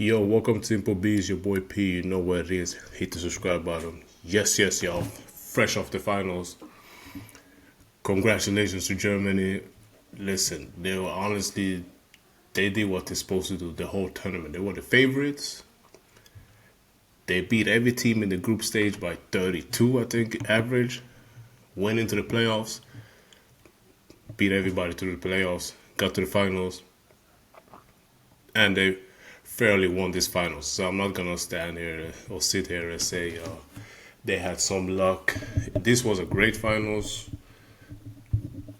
Yo, welcome to Simple Bees, your boy P. You know what it is. Hit the subscribe button. Yes, y'all. Fresh off the finals. Congratulations to Germany. Listen, they did what they're supposed to do the whole tournament. They were the favorites. They beat every team in the group stage by 32, I think, average. Went into the playoffs. Beat everybody through the playoffs. Got to the finals. And they fairly won this finals. So I'm not gonna stand here or sit here and say they had some luck. This was a great finals,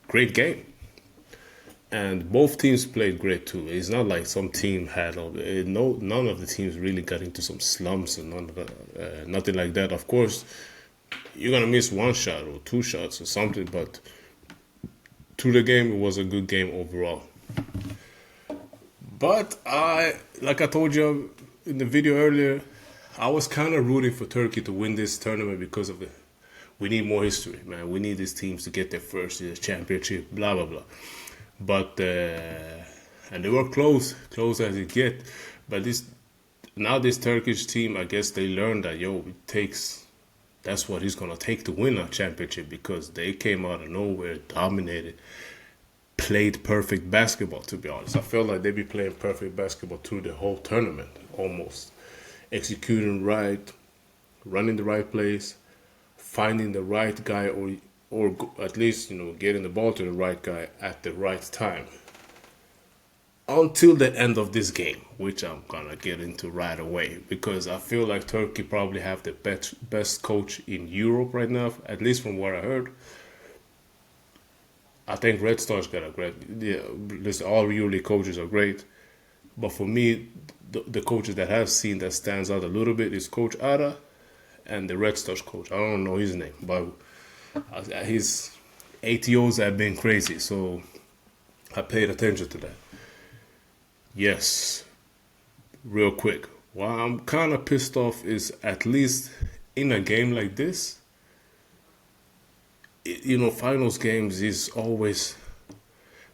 great game, and both teams played great too. It's not like some team had none of the teams really got into some slumps and nothing like that. Of course, you're gonna miss one shot or two shots or something, but through the game, it was a good game overall. But like I told you in the video earlier, I was kind of rooting for Turkey to win this tournament because of we need more history, man. We need these teams to get their first championship, blah, blah, blah. But, and they were close as it get. But this Turkish team, I guess they learned that, that's what it's going to take to win a championship because they came out of nowhere, dominated. Played perfect basketball, to be honest. I felt like they'd be playing perfect basketball through the whole tournament, almost. Executing right, running the right place, finding the right guy, or at least, getting the ball to the right guy at the right time. Until the end of this game, which I'm gonna get into right away, because I feel like Turkey probably have the best coach in Europe right now, at least from what I heard. I think Red Star's got a great. Yeah, listen, all EuroLeague coaches are great, but for me, the coaches that I've seen that stands out a little bit is Coach Ada, and the Red Stars coach. I don't know his name, but his ATOs have been crazy, so I paid attention to that. Yes, real quick. What I'm kind of pissed off is at least in a game like this. Finals games is always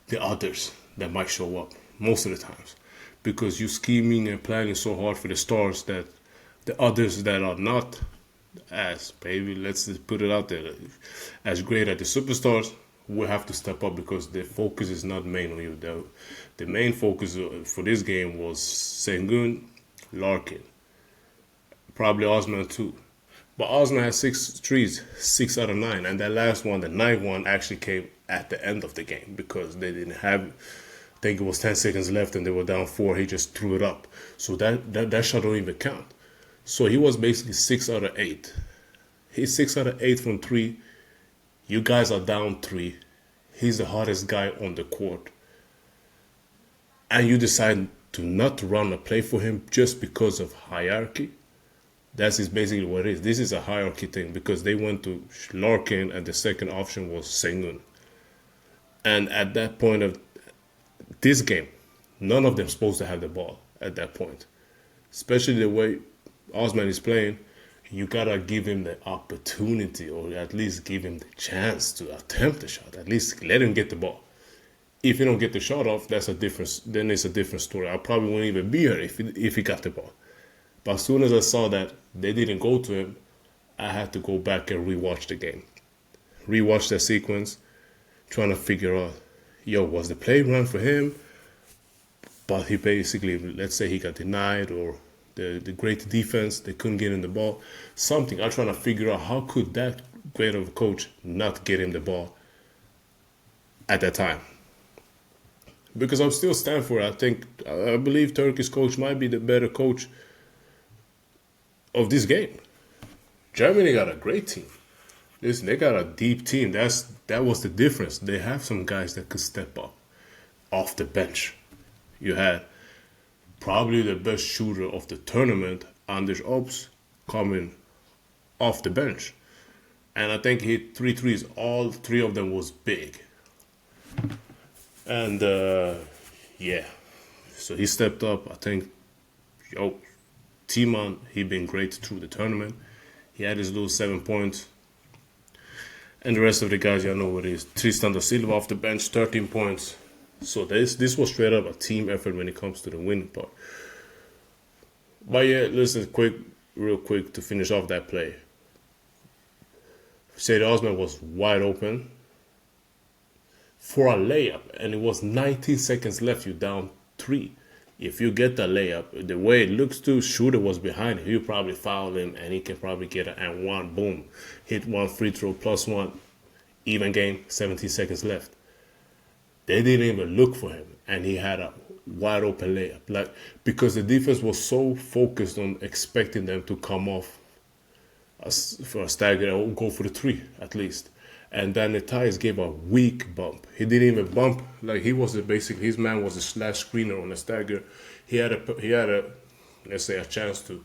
the others that might show up most of the times because you're scheming and planning so hard for the stars that the others that are not as, maybe let's just put it out there, as great as the superstars will have to step up because their focus is not main on you. The main focus for this game was Sengun, Larkin, probably Osman too. But Osman had 6 threes, 6 out of 9. And that last one, the 9th one, actually came at the end of the game because they didn't have, I think it was 10 seconds left and they were down 4. He just threw it up. So that shot don't even count. So he was basically 6 out of 8. He's 6 out of 8 from 3. You guys are down 3. He's the hottest guy on the court. And you decide to not run a play for him just because of hierarchy. That's basically what it is. This is a hierarchy thing because they went to Larkin and the second option was Sengun. And at that point of this game, none of them supposed to have the ball at that point. Especially the way Osman is playing, you gotta give him the opportunity or at least give him the chance to attempt the shot. At least let him get the ball. If you don't get the shot off, then it's a different story. I probably wouldn't even be here if he got the ball. But as soon as I saw that they didn't go to him, I had to go back and rewatch the game. Rewatch that sequence, trying to figure out, was the play run for him? But he basically, let's say he got denied or the great defense, they couldn't get him the ball. Something, I'm trying to figure out how could that great of a coach not get him the ball at that time. Because I'm still standing for it. I believe Turkish coach might be the better coach of this game. Germany got a great team. Listen, they got a deep team. That was the difference. They have some guys that could step up off the bench. You had probably the best shooter of the tournament, Anders Obst, coming off the bench. And I think he hit 3 threes. All 3 of them was big. And, so he stepped up. I think, Timon, he been great through the tournament. He had his little 7 points. And the rest of the guys, y'all know what it is. Tristan da Silva off the bench, 13 points. So this was straight up a team effort when it comes to the winning part. But yeah, listen, real quick to finish off that play. Sadie Osman was wide open for a layup, and it was 19 seconds left. You down three. If you get the layup, the way it looks to, shooter was behind him. You probably foul him, and he can probably get it. And one, boom, hit one free throw plus one, even game. 17 seconds left. They didn't even look for him, and he had a wide open layup. Like, because the defense was so focused on expecting them to come off for a stagger or go for the three at least. And then the Ties gave a weak bump. He didn't even bump. Like, he was basically, his man was a slash screener on the stagger. He had a let's say a chance to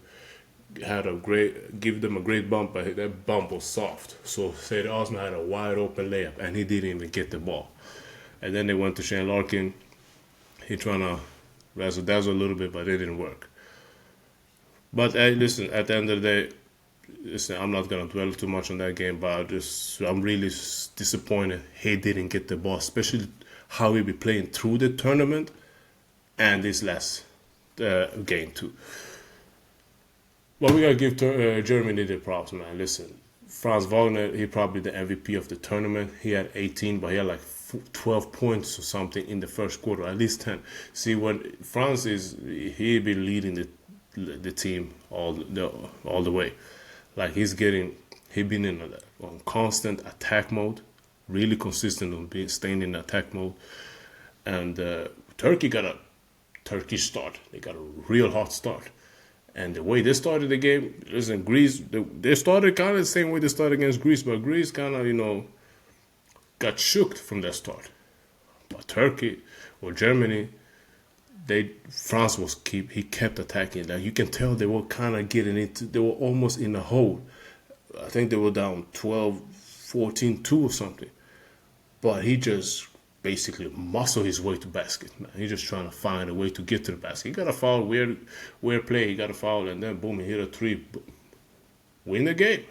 give them a great bump, but that bump was soft. So Sadie Osman had a wide open layup, and he didn't even get the ball. And then they went to Shane Larkin. He trying to razzle dazzle a little bit, but it didn't work. But hey, listen, at the end of the day, listen, I'm not gonna dwell too much on that game, but I'm really disappointed he didn't get the ball, especially how he be playing through the tournament and this last game too. But we gotta give Germany the props, man. Listen, Franz Wagner, he probably the MVP of the tournament. He had 18, but he had like 12 points or something in the first quarter, at least 10. See, when France he been leading the team all the way. Like, he been in on constant attack mode, really consistent on staying in attack mode. And Turkey got a Turkish start. They got a real hot start. And the way they started the game, listen, Greece, they started kind of the same way they started against Greece, but Greece kind of, got shook from that start. But Turkey or Germany, France he kept attacking. Like, you can tell they were kind of they were almost in a hole. I think they were down 12, 14-2 or something. But he just basically muscled his way to basket, man. He's just trying to find a way to get to the basket. He got a foul, weird play. He got a foul, and then boom, he hit a three. Win the game.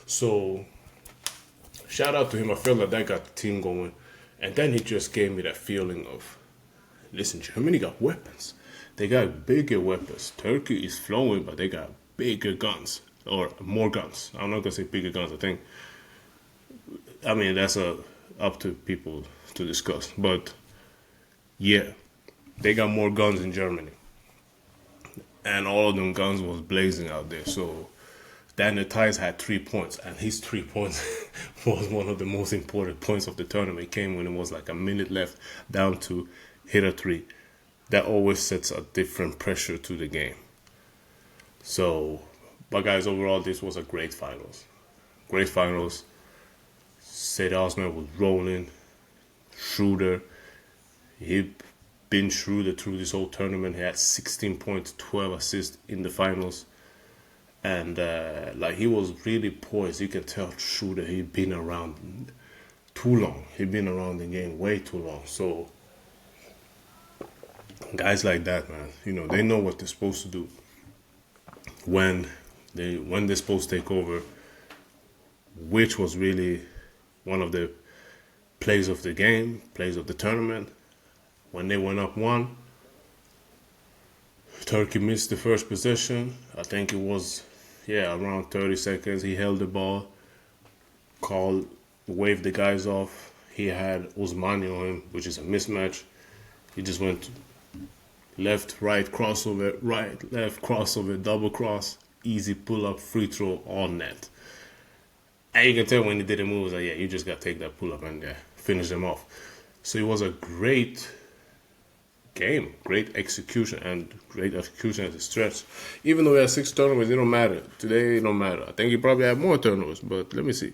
So, shout out to him. I felt like that got the team going. And then he just gave me that feeling of, listen, Germany got weapons. They got bigger weapons. Turkey is flowing, but they got bigger guns. Or more guns. I'm not going to say bigger guns. That's up to people to discuss. But, yeah, they got more guns in Germany. And all of them guns was blazing out there. So, Daniel Tice had 3 points. And his 3 points was one of the most important points of the tournament. It came when it was like a minute left, down to hit a three. That always sets a different pressure to the game. So, but guys, overall, this was a great finals. Great finals. Sadie Osman was rolling. Schroeder, he been Schroeder through this whole tournament. He had 16 points, 12 assists in the finals. And he was really poised. You can tell Schroeder, he'd been around too long. He'd been around the game way too long. So, guys like that, man, they know what they're supposed to do. When they're supposed to take over, which was really one of the plays of the game, plays of the tournament. When they went up one, Turkey missed the first possession. I think it was, around 30 seconds. He held the ball, waved the guys off. He had Osmani on him, which is a mismatch. He just went left, right, crossover, right, left, crossover, double cross, easy pull-up, free throw, all net. And you can tell when he did the moves, you just got to take that pull-up and finish them off. So it was a great game, great execution, and great execution at the stretch. Even though we had 6 turnovers, it don't matter. Today, it don't matter. I think he probably had more turnovers, but let me see.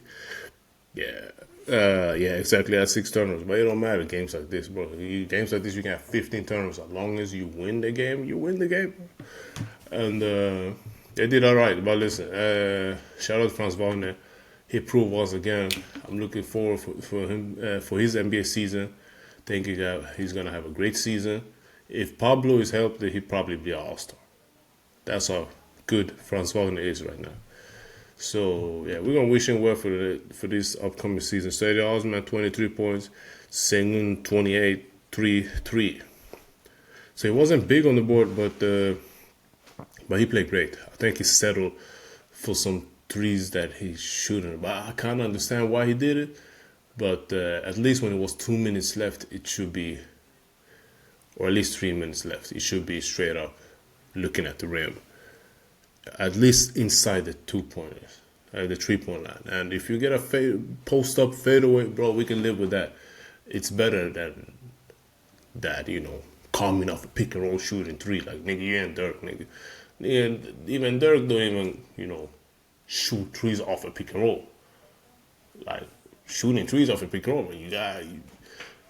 Exactly. I had 6 turnovers, but it don't matter. Games like this, bro. Games like this, you can have 15 turnovers. As long as you win the game, you win the game. And they did all right. But listen, shout out to Franz Wagner. He proved once again. I'm looking forward for him for his NBA season. Thinking he's gonna have a great season. If Pablo is healthy, he'd probably be an all-star. That's how good Franz Wagner is right now. So we're gonna wish him well for this upcoming season. Sadie Osman 23 points, Sengun 28, 3. So he wasn't big on the board, but But he played great. I think he settled for some threes that he shouldn't. But I kind of understand why he did it. But at least when it was 2 minutes left, it should be, or at least 3 minutes left, it should be straight up looking at the rim. At least inside the 2 pointers, the 3 point line. And if you get a post up fadeaway, bro, we can live with that. It's better than that, coming off a pick and roll shooting three. Like, nigga, you ain't Dirk, nigga. And even Dirk don't even, shoot threes off a pick and roll. Like, shooting threes off a pick and roll, man,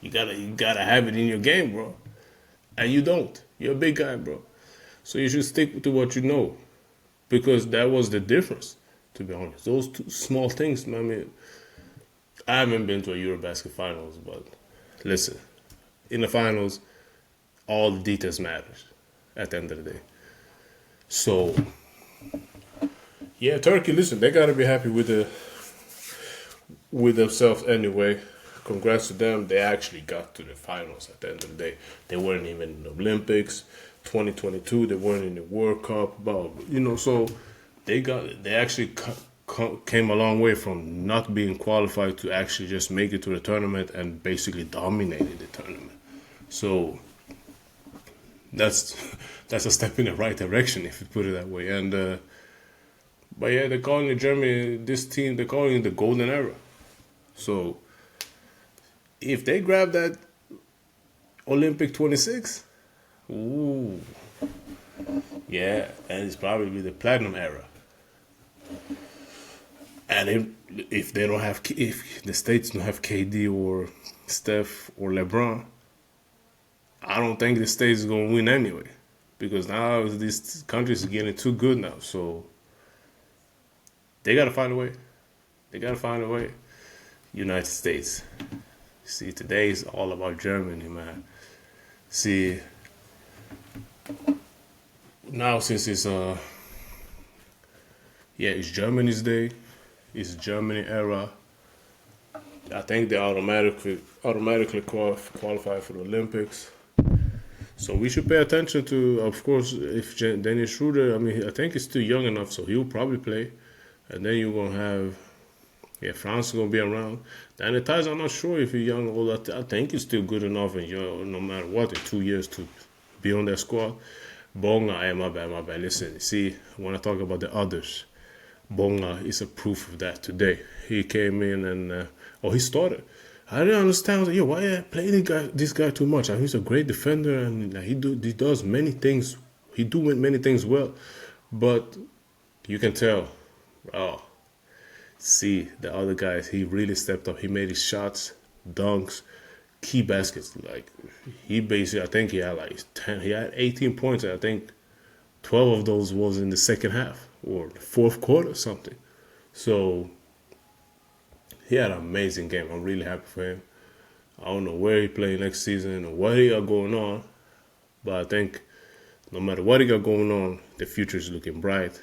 you gotta have it in your game, bro. And you don't. You're a big guy, bro. So you should stick to what you know. Because that was the difference, to be honest. Those two small things, I mean, I haven't been to a Eurobasket finals, but listen, in the finals, all the details matters at the end of the day. So, yeah, Turkey, listen, they got to be happy with themselves anyway. Congrats to them. They actually got to the finals at the end of the day. They weren't even in the Olympics. 2022, they weren't in the World Cup, but so they actually came a long way from not being qualified to actually just make it to the tournament and basically dominated the tournament. So that's a step in the right direction, if you put it that way. And but yeah, they're calling it Germany. This team, they're calling it the golden era. So if they grab that Olympic 26. Ooh, yeah, and it's probably the platinum era. And if the States don't have KD or Steph or LeBron, I don't think the States is gonna win anyway, because now these countries are getting too good now. So they gotta find a way. They gotta find a way. United States. See, today is all about Germany, man. See. Now, since it's Germany's day, it's Germany era. I think they automatically qualify for the Olympics. So we should pay attention to, of course, if Dennis Schroeder. I mean, I think he's still young enough, so he'll probably play. And then you're gonna have, France is gonna be around. Danny Tice, I'm not sure if he's young or old. I think he's still good enough, and no matter what, in 2 years to be on that squad. Bonga, my bad. Listen, see, when I talk about the others, Bonga is a proof of that today. He came in and, he started. I didn't understand, why I play this guy too much? He's a great defender and he does many things. He do many things well. But you can tell, see, the other guys, he really stepped up. He made his shots, dunks, key baskets. Like, he basically, I think he had like 10, he had 18 points. I think 12 of those was in the second half or the fourth quarter or something. So he had an amazing game. I'm really happy for him. I don't know where he play next season or what he got going on, but I think no matter what he got going on, the future is looking bright.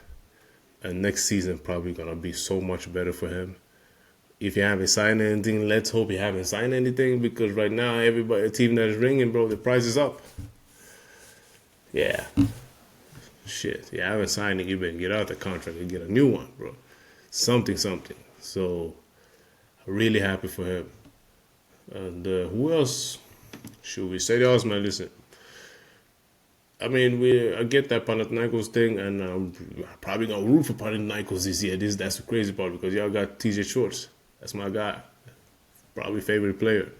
And next season probably gonna be so much better for him. If you haven't signed anything, let's hope you haven't signed anything, because right now everybody, a team that is ringing, bro, the price is up. Yeah. Shit. You haven't signed it, you better get out the contract and get a new one, bro. Something. So, really happy for him. And who else should we say? The else, man, listen. I mean, I get that Panathinaikos thing, and I'm probably going to root for Panathinaikos this year. That's the crazy part, because y'all got TJ Shorts. That's my guy. Probably favorite player.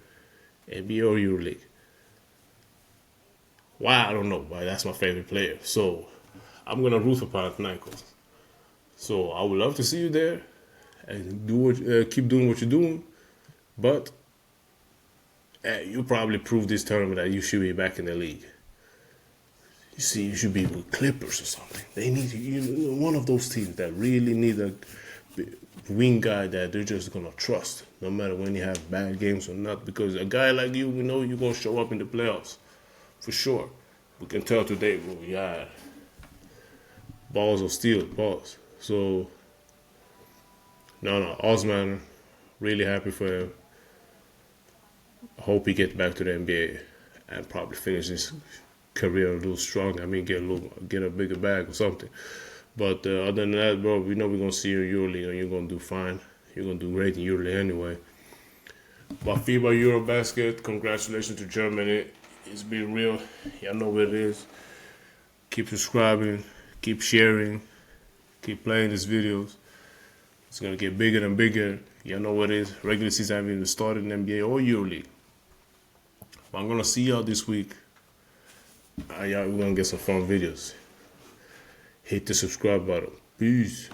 NBA or EuroLeague. Why? I don't know, but that's my favorite player. So, I'm going to root for Panathinaikos. So, I would love to see you there and keep doing what you're doing. But you probably prove this tournament that you should be back in the league. You see, you should be with Clippers or something. They need one of those teams that really need a wing guy that they're just gonna trust, no matter when you have bad games or not. Because a guy like you, we know you're gonna show up in the playoffs, for sure. We can tell today, bro. Yeah, balls of steel, balls. So, no, Osman, really happy for him. I hope he gets back to the NBA and probably finishes career a little stronger. I mean, get a bigger bag or something. But other than that, bro, we know we're gonna see you in EuroLeague, and you're gonna do fine. You're gonna do great in EuroLeague anyway. But Fiba Eurobasket, congratulations to Germany. It's been real. Y'all know what it is. Keep subscribing, keep sharing, keep playing these videos. It's gonna get bigger and bigger. Y'all know what it is. Regular season haven't even started in NBA or EuroLeague. But I'm gonna see y'all this week. Y'all, we're gonna get some fun videos. Hit the subscribe button. Peace.